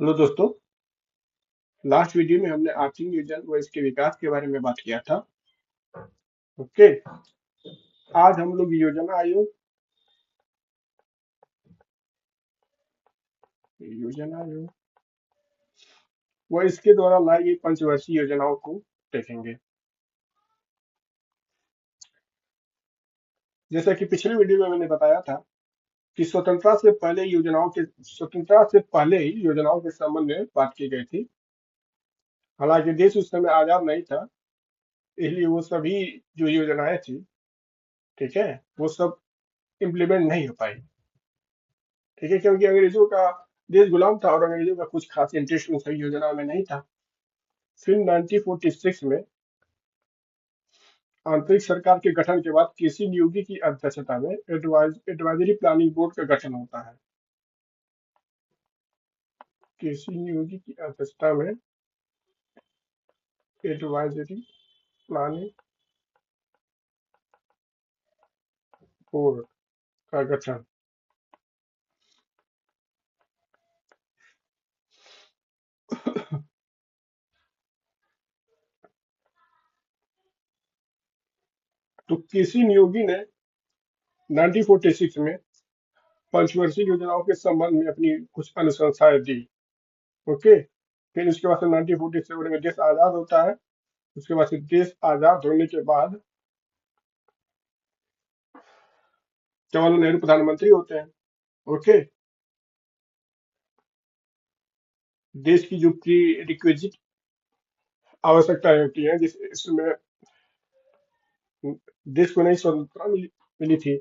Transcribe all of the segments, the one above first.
Hello दोस्तों। Last video में हमने आर्थिक नियोजन व इसके विकास के बारे में बात किया था। ओके। आज हम लोग योजना आयोग व इसके द्वारा लाई गई पंचवर्षीय योजनाओं को देखेंगे। जैसा कि पिछले वीडियो में मैंने बताया था कि स्वतंत्रता से पहले ही योजनाओं के संबंध में बात की गई थी। हालांकि देश उस समय आजाद नहीं था, इसलिए वो सभी जो योजनाएं थी, ठीक है, वो सब इम्प्लीमेंट नहीं हो पाई। ठीक है, क्योंकि अंग्रेजों का देश गुलाम था और अंग्रेजों का कुछ खास इंटरेस्ट उन सभी योजनाओं में नहीं था। फिर 1946 में आंतरिक सरकार के गठन के बाद केसी न्योगी की अध्यक्षता में एडवाइजरी प्लानिंग बोर्ड का गठन होता है। केसी न्योगी की अध्यक्षता में एडवाइजरी प्लानिंग बोर्ड का गठन। तो केसी न्योगी ने 1946 में पंचवर्षीय योजनाओं के संबंध में अपनी कुछ अनुशंसाएं दी। ओके। फिर उसके बाद से 1947 में देश आजाद होता है। उसके बाद से देश आजाद होने के बाद जवाहरलाल नेहरू प्रधानमंत्री होते हैं। ओके। देश की जो प्री रिक्विजिट आवश्यकताएं होती हैं, जिस इसमें देश को नई स्वतंत्रता मिली थी,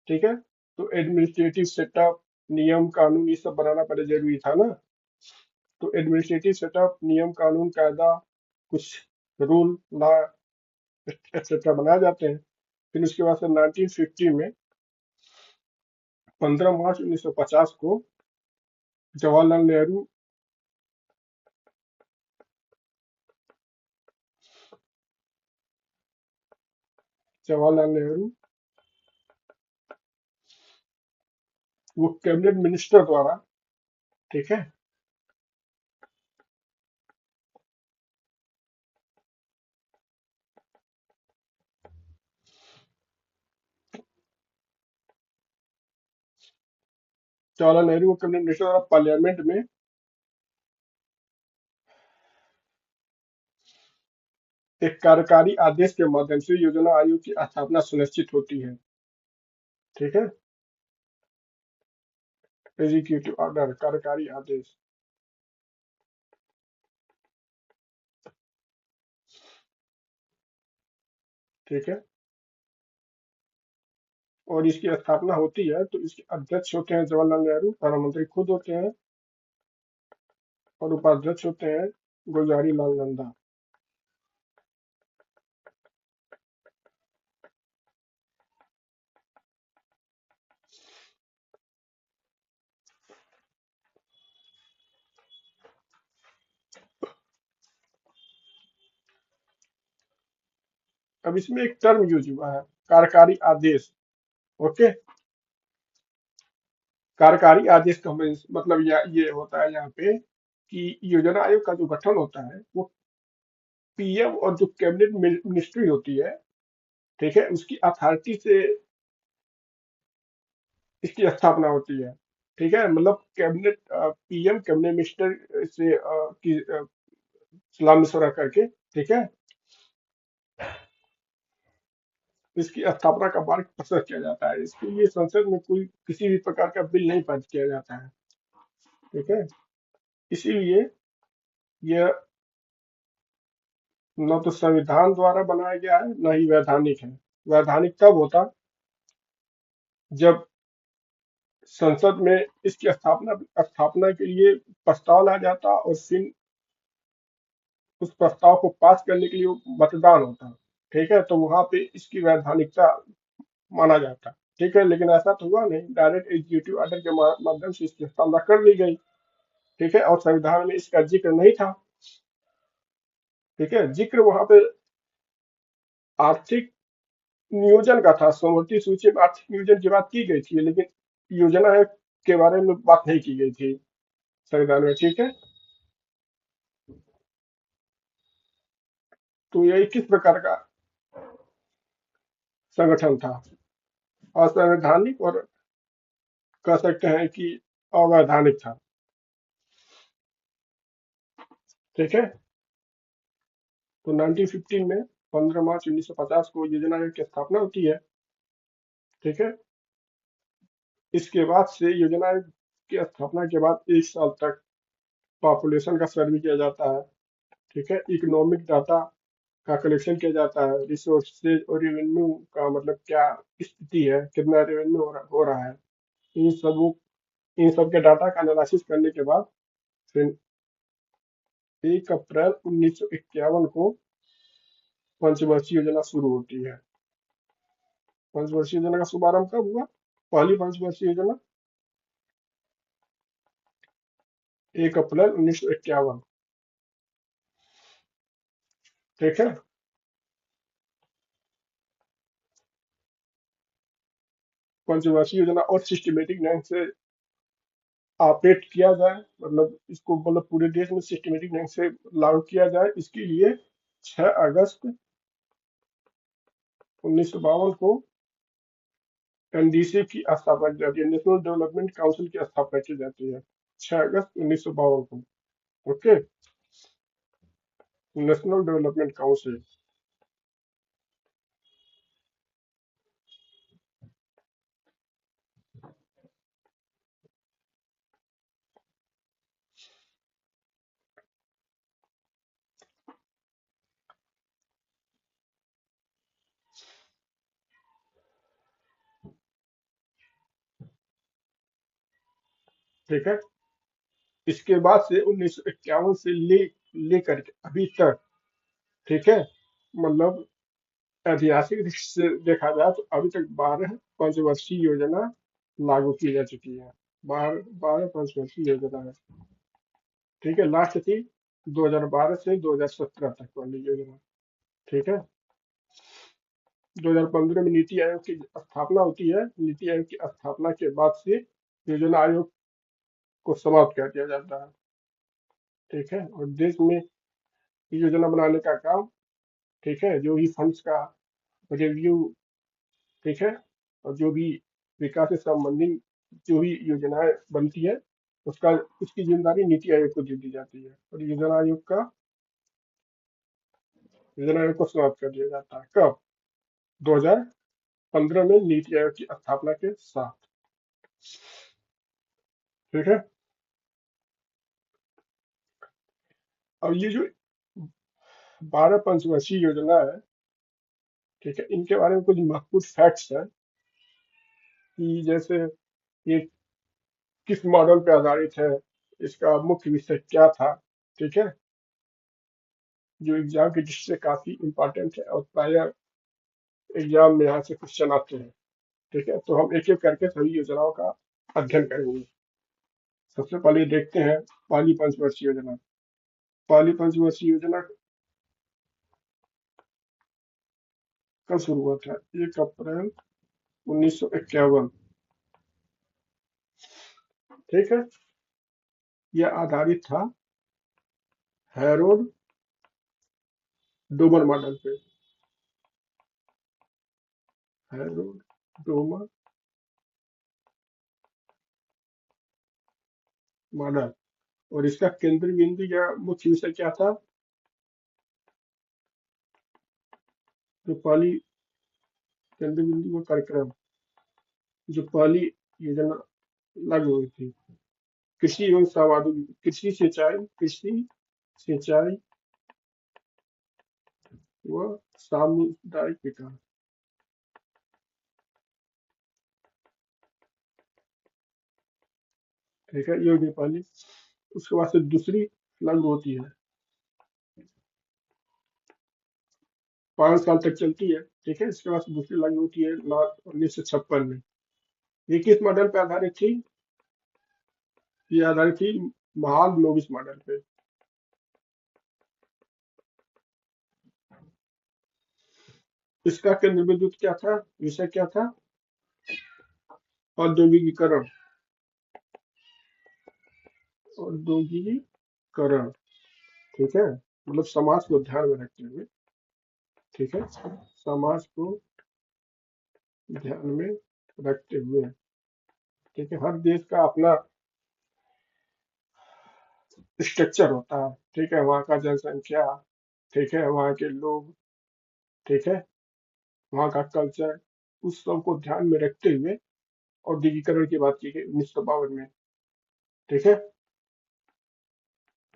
ठीक है, तो एडमिनिस्ट्रेटिव सेटअप, नियम कानून, ये सब बनाना पहले जरूरी था ना। तो एडमिनिस्ट्रेटिव सेटअप, नियम कानून, कायदा, कुछ रूल, लॉ एक्सेट्रा बनाए जाते हैं। फिर उसके बाद से 1950 में 15 मार्च 1950 को जवाहरलाल नेहरू जवाहरलाल नेहरू वो कैबिनेट मिनिस्टर द्वारा, ठीक है, जवाहरलाल नेहरू को कैबिनेट मिनिस्टर द्वारा पार्लियामेंट में एक कार्यकारी आदेश के माध्यम से योजना आयोग की स्थापना सुनिश्चित होती है। ठीक है, एग्जीक्यूटिव ऑर्डर, कार्यकारी आदेश। ठीक है, और इसकी स्थापना होती है तो इसके अध्यक्ष होते हैं जवाहरलाल नेहरू, प्रधानमंत्री खुद होते हैं, और उपाध्यक्ष होते हैं गुलजारी लाल नंदा। अब इसमें एक टर्म यूज हुआ है, कार्यकारी आदेश। ओके। कार्यकारी आदेश का मतलब ये होता है यहाँ पे कि योजना आयोग का जो गठन होता है वो पीएम और जो कैबिनेट मिनिस्ट्री होती है, ठीक है, उसकी अथॉरिटी से इसकी स्थापना होती है। ठीक है, मतलब कैबिनेट, पीएम कैबिनेट मिनिस्टर से की सलाह मशवरा करके, ठीक है, इसकी स्थापना का मार्ग प्रशस्त किया जाता है। इसके लिए संसद में कोई किसी भी प्रकार का बिल नहीं पारित किया जाता है। ठीक है, इसीलिए यह न तो संविधान द्वारा बनाया गया है, न ही वैधानिक है। वैधानिक तब होता जब संसद में इसकी स्थापना के लिए प्रस्ताव लाया जाता और फिर उस प्रस्ताव को पास करने के लिए मतदान होता। ठीक है, तो वहां पे इसकी वैधानिकता माना जाता। ठीक है, लेकिन ऐसा तो हुआ नहीं, डायरेक्ट एग्जीक्यूटिव ऑर्डर के माध्यम से इसकी स्थापना कर दी गई। ठीक है, और संविधान में इसका जिक्र नहीं था। ठीक है, जिक्र वहां पे आर्थिक नियोजन का था, समवर्ती सूची में आर्थिक नियोजन की बात की गई थी, लेकिन योजना के बारे में बात नहीं की गई थी संविधान में। ठीक है, तो यही किस प्रकार का संगठन था? असंवैधानिक और कह सकते हैं कि अवैधानिक था। ठीक है। तो 1915 में 15 मार्च 1950 को योजना आयोग की स्थापना होती है। ठीक है। इसके बाद से योजना आयोग की स्थापना के बाद 1 साल तक पॉपुलेशन का सर्वे किया जाता है। ठीक है। इकोनॉमिक डाटा का कलेक्शन किया जाता है। रिसोर्सेज और रेवेन्यू का मतलब क्या स्थिति है, कितना रेवेन्यू हो रहा है, इन सब इन सब के डाटा का एनालिसिस करने के बाद फिर 1 अप्रैल 1951 को पंचवर्षीय योजना शुरू होती है। पंचवर्षीय योजना का शुभारंभ कब हुआ? पहली पंचवर्षीय योजना 1 अप्रैल 1951। ठीक है। पंचवर्षीय योजना और सिस्टमेटिक ढंग से ऑपरेट किया जाए, मतलब इसको मतलब पूरे देश में सिस्टमेटिक ढंग से लागू किया जाए, इसके लिए 6 अगस्त 1952 को एनडीसी की स्थापना की जाती है, नेशनल डेवलपमेंट काउंसिल की स्थापना की जाती है 6 अगस्त 1952 को। ओके। National development council. ठीक है। इसके बाद से 1951 से लेकर के अभी तक, ठीक है, मतलब ऐतिहासिक दृष्टि से देखा जाए तो अभी तक 12 पंचवर्षीय योजना लागू की जा चुकी है। 12 पंचवर्षीय योजना है। ठीक है। लास्ट थी 2012 से 2017 तक वाली योजना। ठीक है। 2015 में नीति आयोग की स्थापना होती है। नीति आयोग की स्थापना के बाद से योजना आयोग को समाप्त कर दिया जाता है। ठीक है। और देश में योजना बनाने का काम, ठीक है, जो भी फंड्स का रिव्यू, ठीक है, और जो भी विकास से संबंधित जो भी योजनाएं बनती है, उसका उसकी जिम्मेदारी नीति आयोग को दे दी जाती है। और योजना आयोग को समाप्त कर दिया जाता है कब? 2015 में नीति आयोग की स्थापना के साथ। ठीक है। अब ये जो 12 पंचवर्षीय योजना है, ठीक है, इनके बारे में कुछ महत्वपूर्ण फैक्ट्स है कि जैसे ये किस मॉडल पे आधारित है, इसका मुख्य विषय क्या था। ठीक है। जो एग्जाम की दृष्टि से काफी इंपॉर्टेंट है और प्राय एग्जाम में यहाँ से क्वेश्चन आते हैं। ठीक है। तो हम एक एक करके सभी योजनाओं का अध्ययन करेंगे। सबसे पहले देखते हैं पहली पंचवर्षीय योजना। पहली पंचवर्षीय योजना कब शुरू हुआ था? 1 अप्रैल 1951। ठीक है। यह आधारित था हैरोल्ड डोमर मॉडल पे। Harold Domar model. और इसका केंद्रीय बिंदु या मुख्य विषय क्या था? जो पहली केंद्रीय बिंदु का कार्यक्रम, जो पहली योजना लागू हुई थी, कृषि एवं सामाजिक कृषि सिंचाई व सामुदायिक विकास। ठीक है। ये होगी पहली। उसके बाद से दूसरी लागू होती है, 5 साल तक चलती है। ठीक है। इसके बाद से दूसरी लागू होती है 1956 में। ये किस मॉडल पे आधारित थी? ये आधारित थी महाल नोबिस मॉडल पे। इसका केंद्र बिंदु क्या था, विषय क्या था? औद्योगिकीकरण। औद्योगिकीकरण। ठीक है। मतलब समाज को ध्यान में रखते हुए ठीक है, समाज को ध्यान में रखते हुए, ठीक है, हर देश का अपना स्ट्रक्चर होता है, ठीक है, वहाँ का जनसंख्या, ठीक है, वहाँ के लोग, ठीक है, वहाँ का कल्चर, उस सब को ध्यान में रखते हुए औद्योगिकरण की बात की गई 1952 में, ठीक है,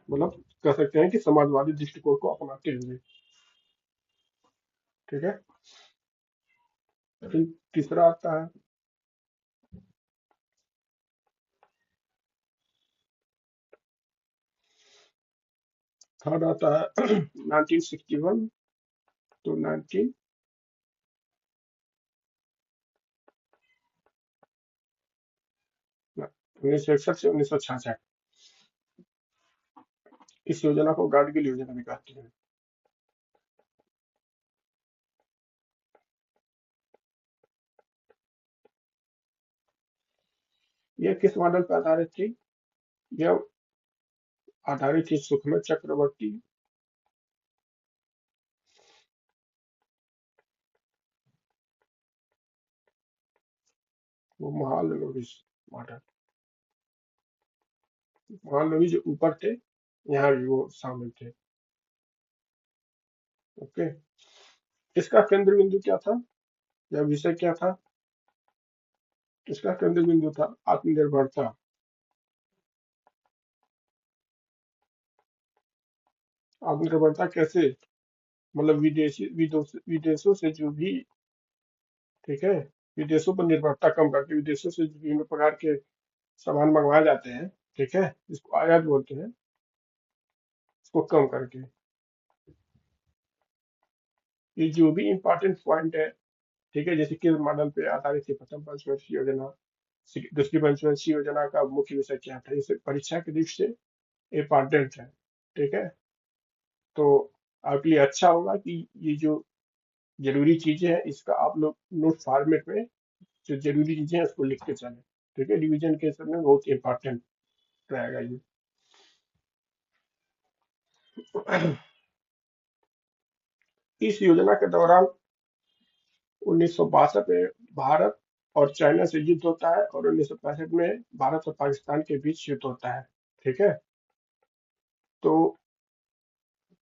मतलब कह सकते हैं कि समाजवादी दृष्टिकोण को अपनाते हुए, ठीक है। फिर तीसरा आता है, थर्ड आता है 1961 टू 1961 से 1966। इस योजना को गाडगिल योजना भी कहते हैं। यह किस मॉडल पर आधारित थी? यह आधारित थी सुखमय चक्रवर्ती, वो महालनोबिस मॉडल। महालनोबिस जो ऊपर थे, यहाँ भी वो शामिल थे। ओके, इसका केंद्र बिंदु क्या था, या विषय क्या था? इसका केंद्र बिंदु था आत्मनिर्भरता। आत्मनिर्भरता कैसे? मतलब विदेशों से जो भी, ठीक है, विदेशों पर निर्भरता कम करके, विदेशों से विभिन्न प्रकार के सामान मंगवाए जाते हैं, ठीक है, इसको आयात बोलते हैं, इसको कम करके। ये जो भी इम्पोर्टेंट पॉइंट है, ठीक है, जैसे किस मॉडल पे आधारित थी प्रथम पंचवर्षीय योजना, दूसरी पंचवर्षीय योजना का मुख्य विषय क्या था, इसे परीक्षा के दृष्टि से इम्पोर्टेंट है, ठीक है। तो आपके लिए अच्छा होगा कि ये जो जरूरी चीजें हैं, इसका आप लोग नोट फॉर्मेट में जो जरूरी चीजें हैं उसको लिख के चलें, ठीक है, रिवीजन के समय बहुत इंपॉर्टेंट रहेगा ये। इस योजना के दौरान 1962 में भारत और चाइना से युद्ध होता है, और 1965 में भारत और पाकिस्तान के बीच युद्ध होता है, ठीक है। तो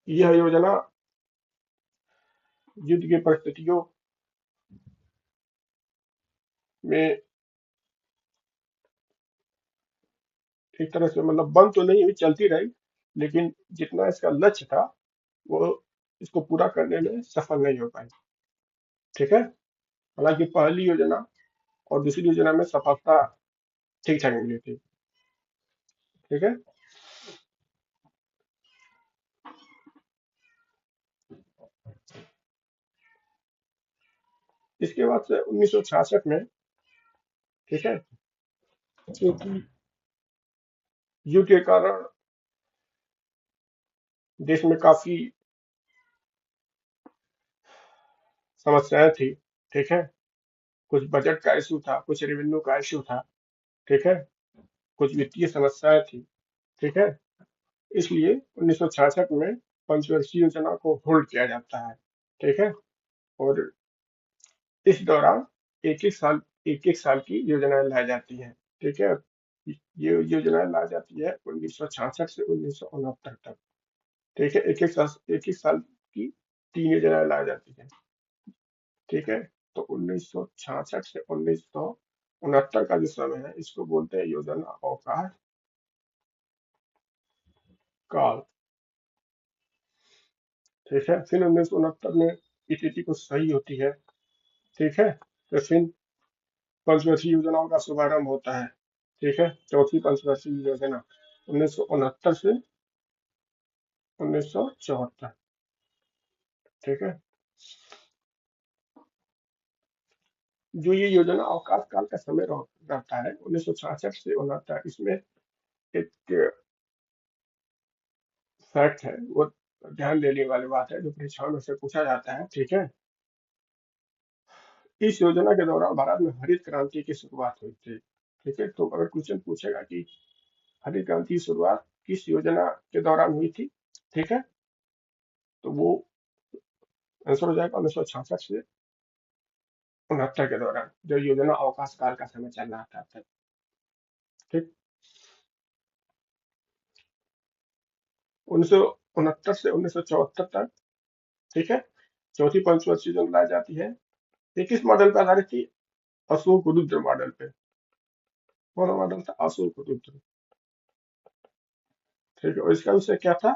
यह योजना युद्ध की परिस्थितियों में एक तरह से मतलब बंद तो नहीं हुई, चलती रही, लेकिन जितना इसका लक्ष्य था वो इसको पूरा करने में सफल नहीं हो पाई, ठीक है। हालांकि पहली योजना और दूसरी योजना में सफलता ठीक ठाक मिली थी, ठीक है। इसके बाद से 1966 में, ठीक है, क्योंकि युद्ध के कारण देश में काफी समस्याएं थी, ठीक है, कुछ बजट का इशू था, कुछ रेवेन्यू का इशू था, ठीक है, कुछ वित्तीय समस्याएं थी, ठीक है। इसलिए 1966 में पंचवर्षीय योजना को होल्ड किया जाता है, ठीक है। और इस दौरान एक एक साल की योजनाएं लाई जाती हैं, ठीक है। ये योजनाएं लाई जाती है 1966 से 1969 तक, ठीक है, एक एक साल की 3 योजनाएं लाई जाती हैं, ठीक है। तो 1966 से 1969 का जो समय है, इसको बोलते हैं योजना अवकाश काल, ठीक है। फिर 1969 में स्थिति कुछ सही होती है, ठीक है, तो फिर पंचवर्षीय योजनाओं का शुभारंभ होता है, ठीक है, चौथी पंचवर्षीय योजना 1969 से 1974, ठीक है। जो ये योजना अवकाश काल का समय रहता है 1966 से 69, इसमें एक फैक्ट है, वो ध्यान देने वाली बात है, जो परीक्षाओं में से पूछा जाता है, ठीक है। इस योजना के दौरान भारत में हरित क्रांति की शुरुआत हुई थी, ठीक है। तो अगर क्वेश्चन पूछेगा कि हरित क्रांति की शुरुआत किस योजना के दौरान हुई थी, ठीक है, तो वो आंसर हो जाएगा 1966 से 69 के दौरान, जब योजना अवकाश काल का समय चल रहा था तब। ठीक। 1969 से 1974 तक। ठीक है। चौथी पंचवर्षीय योजना लाई जाती है। ये किस मॉडल पर आधारित थी? अशोक रुद्र मॉडल पे। कौन मॉडल था? अशोक रुद्र। ठीक है। और इसका विषय क्या था?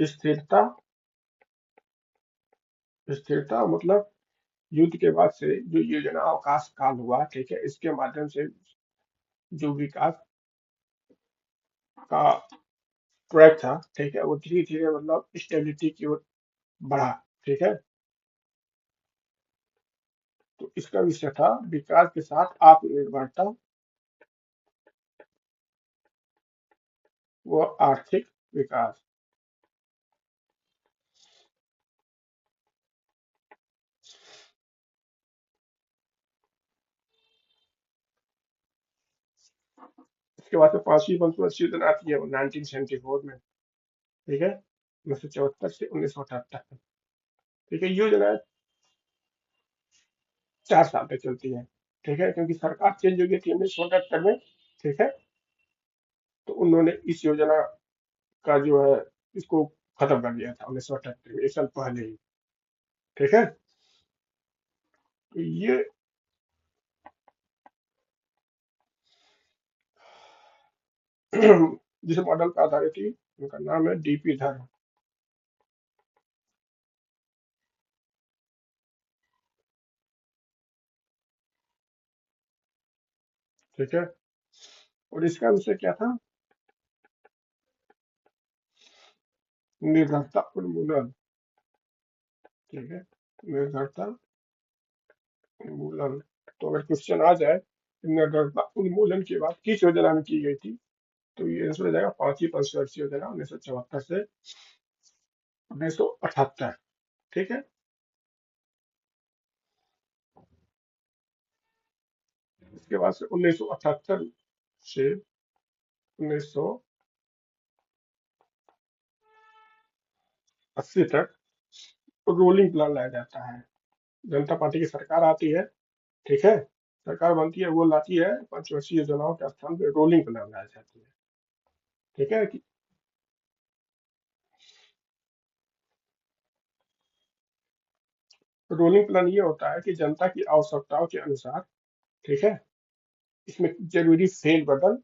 स्थिरता। स्थिरता मतलब युद्ध के बाद से जो योजना अवकाश काल हुआ, ठीक है, इसके माध्यम से जो विकास का ट्रैक था, ठीक है, वो धीरे धीरे मतलब स्टेबिलिटी की ओर बढ़ा। ठीक है। तो इसका विषय था विकास के साथ आत्मनिर्भरता व आर्थिक विकास। इसके बाद से पांचवी पंचवर्षीय योजना आती है 1974 में। ठीक है। 1974 से 1978 तक। ठीक है। योजना 4 साल तक चलती है। ठीक है, क्योंकि सरकार चेंज हो गई थी 1978 में। ठीक है। तो उन्होंने इस योजना का जो है इसको खत्म कर दिया था 1978 में, 1 साल पहले ही। ठीक है। तो ये जिस मॉडल पर आधारित थी उनका नाम है डीपी धर। ठीक है। और इसका विषय क्या था? निर्भरता उन्मूलन। ठीक है। निर्भरता उन्मूलन। तो अगर क्वेश्चन आ जाए कि निर्भरता उन्मूलन की बात किस योजना में की गई थी, तो ये आंसर हो जाएगा पांचवी पंचवर्षीय योजना 1974 से 1978। ठीक है। इसके बाद से 1978 से 1980 तक रोलिंग प्लान लाया जाता है। जनता पार्टी की सरकार आती है। ठीक है। सरकार बनती है, वो लाती है पंचवर्षीय योजनाओं के स्थान पे रोलिंग प्लान लाया जाती है। ठीक है कि रोलिंग प्लान ये होता है कि जनता की आवश्यकताओं के अनुसार, ठीक है, इसमें जरूरी फेर बदल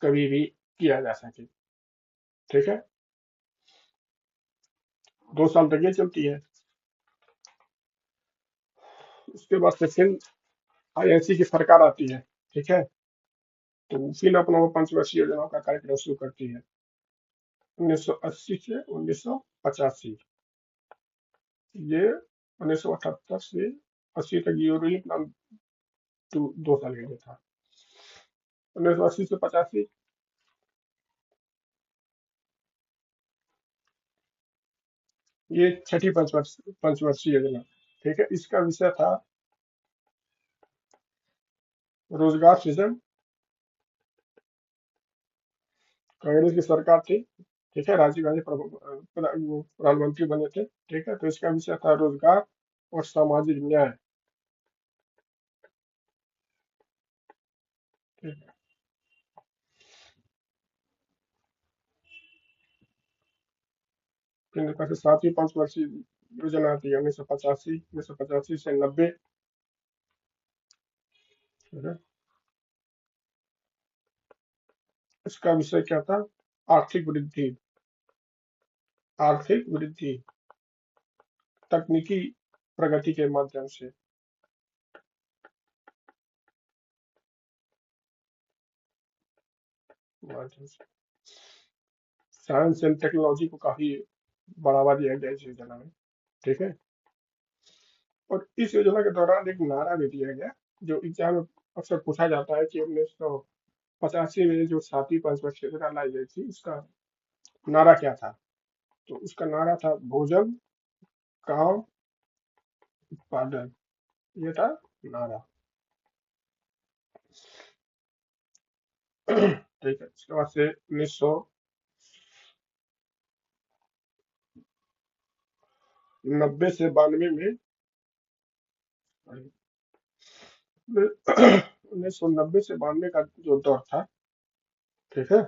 कभी भी किया जा सके। ठीक है। 2 साल तक ये चलती है। उसके बाद से फिर आईएनसी की सरकार आती है। ठीक है। तो फिर अपना वो पंचवर्षीय योजनाओं का कार्यक्रम शुरू करती है 1980 से 1985। ये 1978 से 80 तक ये रोलिंग प्लान 2 साल के लिए था। 1980 से 85 ये छठी पंचवर्षीय योजना। ठीक है। इसका विषय था रोजगार सृजन। कांग्रेस की सरकार थी। ठीक है। राजीव गांधी प्रधानमंत्री बने थे। ठीक है। तो इसका विषय था रोजगार और सामाजिक न्याय। ठीक है। फिर इनका से सातवीं पंचवर्षीय योजना आती है 1985 से 90। ठीक है। इसका विषय क्या था? आर्थिक वृद्धि। आर्थिक वृद्धि तकनीकी प्रगति के माध्यम से साइंस एंड टेक्नोलॉजी को काफी बढ़ावा दिया गया इस योजना में। ठीक है। और इस योजना के दौरान एक नारा भी दिया गया जो एग्जाम में अक्सर पूछा जाता है कि 1985 में जो सातवीं पंचवर्षीय योजना लाई गई थी उसका नारा क्या था? तो उसका नारा था भोजन, काम, उत्पादन। ये था नारा। ठीक है। इसके बाद से 90 से 92 में 1990 से 92 का जो दौर था, ठीक है,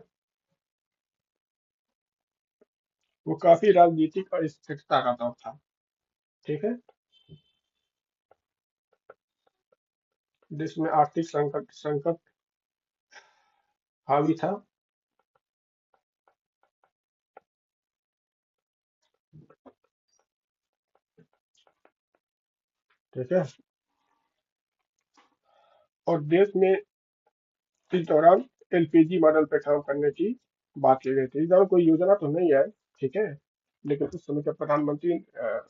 वो काफी राजनीतिक अस्थिरता का दौर था। ठीक है, देश में आर्थिक संकट संकट हावी था। ठीक है, और देश में इस दौरान एलपीजी मॉडल पे काम करने की बात की गई थी। इस दौरान कोई योजना तो नहीं है, ठीक है, लेकिन उस समय के प्रधानमंत्री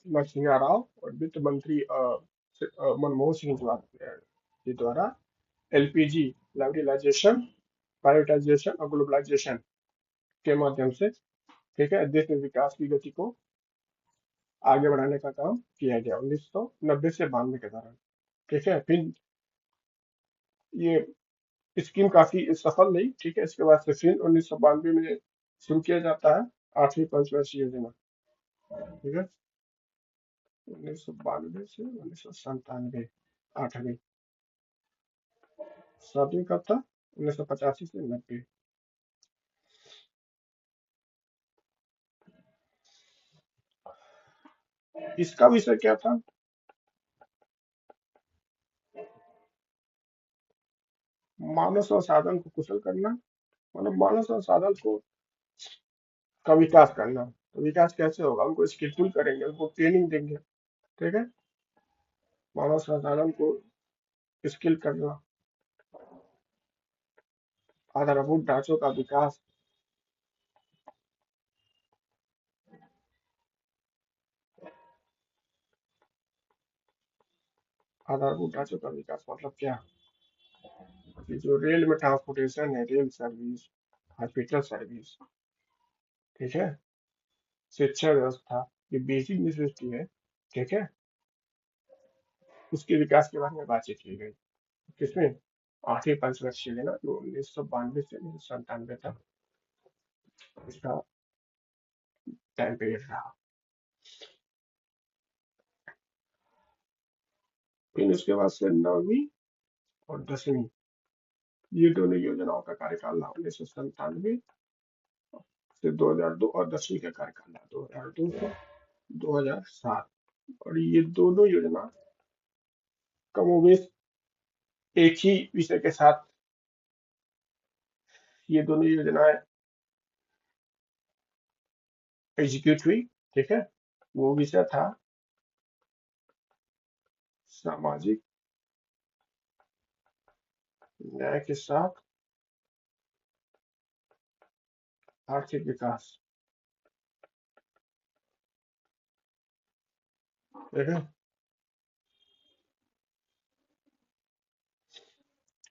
नरसिंह राव और वित्त मंत्री मनमोहन सिंह जी द्वारा एलपीजी लिबरलाइजेशन, प्राइवेटाइजेशन और ग्लोबलाइजेशन के माध्यम से, ठीक है, देश में विकास की गति को आगे बढ़ाने का काम किया गया 1990 से 92 के दौरान। ठीक है, फिर ये स्कीम काफी सफल रही। ठीक है, इसके बाद से फिर 1992 में शुरू किया जाता है आठवीं पंचवर्षीय योजना। ठीक है, 1992 से 1997, आठवीं। सातवीं कब था? 1985 से 90। इसका विषय क्या था? मानव संसाधन को कुशल करना, मतलब मानव संसाधन को का विकास करना। तो विकास कैसे होगा? उनको स्किलफुल करेंगे, उनको ट्रेनिंग देंगे। ठीक है, मानव संसाधन को स्किल करना, आधारभूत ढांचों का विकास। आधारभूत ढांचों का विकास मतलब क्या? कि जो रेल में ट्रांसपोर्टेशन है, रेल सर्विस, हॉस्पिटल सर्विस, ठीक है, शिक्षा व्यवस्था, ये बेसिक नेसेसिटी है। ठीक है, उसके विकास के बारे में बातचीत की गई। किसमें? आठवीं पंचवर्षीय योजना, जो 1992 से 1997 तक इसका टाइम पीरियड रहा। फिर उसके बाद से 9वीं और 10वीं, ये दोनों योजनाओं का कार्यकाल रहा 1997 से 2002, और 10वीं का कार्यकाल रहा 2002 से 2007। और ये दोनों योजना कमोबेश एक ही विषय के साथ, ये दोनों योजनाएं एग्जीक्यूट हुई। ठीक है, वो विषय था सामाजिक न्याय के साथ आर्थिक विकास। ठीक है,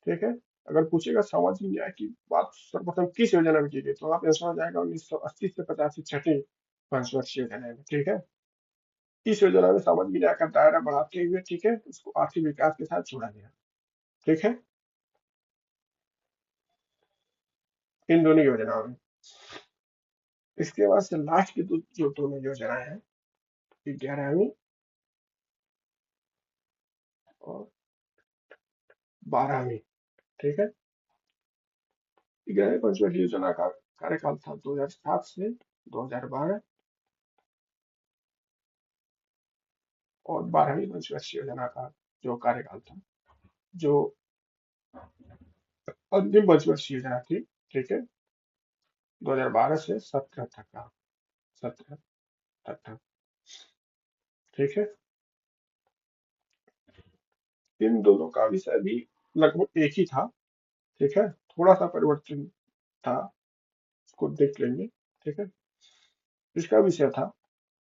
ठीक है, अगर पूछेगा सामाजिक न्याय की बात सर्वप्रथम किस योजना में की गई, तो आप आंसर हो जाएगा 1980 से 85 छठी पंचवर्षीय योजना में। ठीक है, इस योजना में सामाजिक न्याय का दायरा बढ़ाते हुए, ठीक है, उसको आर्थिक विकास के साथ जोड़ा गया। ठीक है, इन दोनों योजनाओं में। इसके बाद से लास्ट की जो दोनों योजनाएं हैं, 11वीं और 12वीं। ठीक है, 11वीं पंचवर्षीय योजना का कार्यकाल था 2007 से 2012, और 12वीं पंचवर्षीय योजना का जो कार्यकाल था, जो अंतिम पंचवर्षीय योजना थी, ठीक है, 2012 से 17 तक का, 17 तक था। ठीक है, इन दोनों का विषय भी लगभग एक ही था। ठीक है, थोड़ा सा परिवर्तन था, उसको देख लेंगे। ठीक है, इसका विषय था,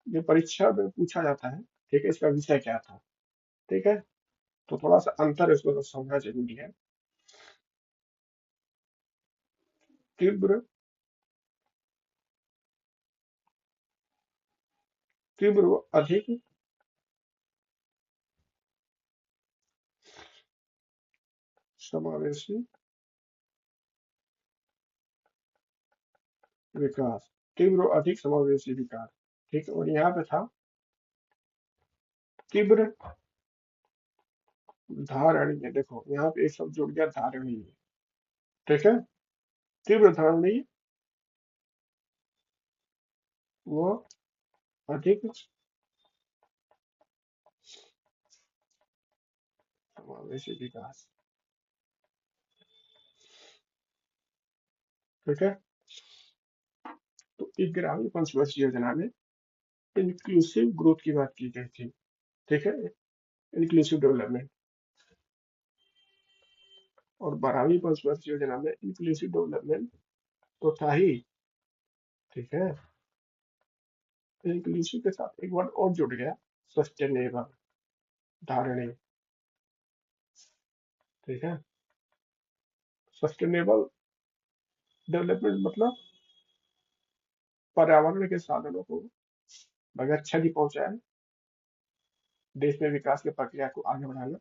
ये परीक्षा में पूछा जाता है। ठीक है, इसका विषय क्या था? ठीक है, तो थोड़ा सा अंतर है, उसको तो समझना जरूरी है। तीव्र तीव्र व अधिक समावेशी विकास, तीव्र व अधिक समावेशी विकास। ठीक है, और यहाँ पे था तीव्र धारणीय, देखो यहाँ पे एक शब्द जुड़ गया, धारणीय। ठीक है, तीव्र धारणीय वो अधिक समावेशी विकास। ठीक है, तो 11वीं पंचवर्षीय योजना में इंक्लूसिव ग्रोथ की बात की गई थी। ठीक है, इंक्लूसिव डेवलपमेंट। और 12वीं पंचवर्षीय योजना में इंक्लूसिव डेवलपमेंट तो था ही। ठीक है, इंक्लूसिव के साथ एक वर्ड और जुड़ गया, सस्टेनेबल, धारणीय। ठीक है, सस्टेनेबल डेवलपमेंट मतलब पर्यावरण के साधनों को बगैर क्षति पहुंचाए देश में विकास की प्रक्रिया को आगे बढ़ाना।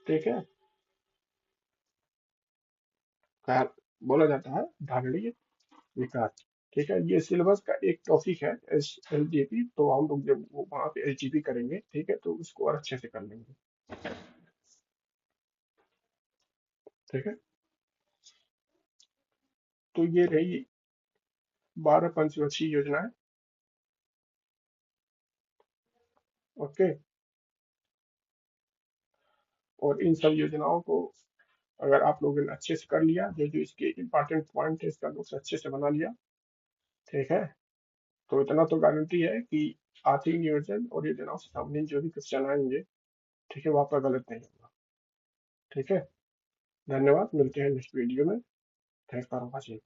ठीक है, कहा बोला जाता है धारणीय विकास। ठीक है, ये सिलेबस का एक टॉपिक है, एलजीपी, तो हम लोग जब वहाँ पे एलजीपी करेंगे, ठीक है, तो उसको और अच्छे से कर लेंगे। ठीक है, तो ये रही 12 पंचवर्षीय योजनाएं। ओके, और इन सब योजनाओं को अगर आप लोगों ने अच्छे से कर लिया, जो जो इसके इंपॉर्टेंट पॉइंट है इसका नोट्स अच्छे से बना लिया, ठीक है, तो इतना तो गारंटी है कि आर्थिक नियोजन और योजनाओं से संबंधित जो भी क्वेश्चन आएंगे, ठीक है, वो आपका गलत नहीं होगा। ठीक है, धन्यवाद, मिलते हैं नेक्स्ट वीडियो में। Thanks for watching.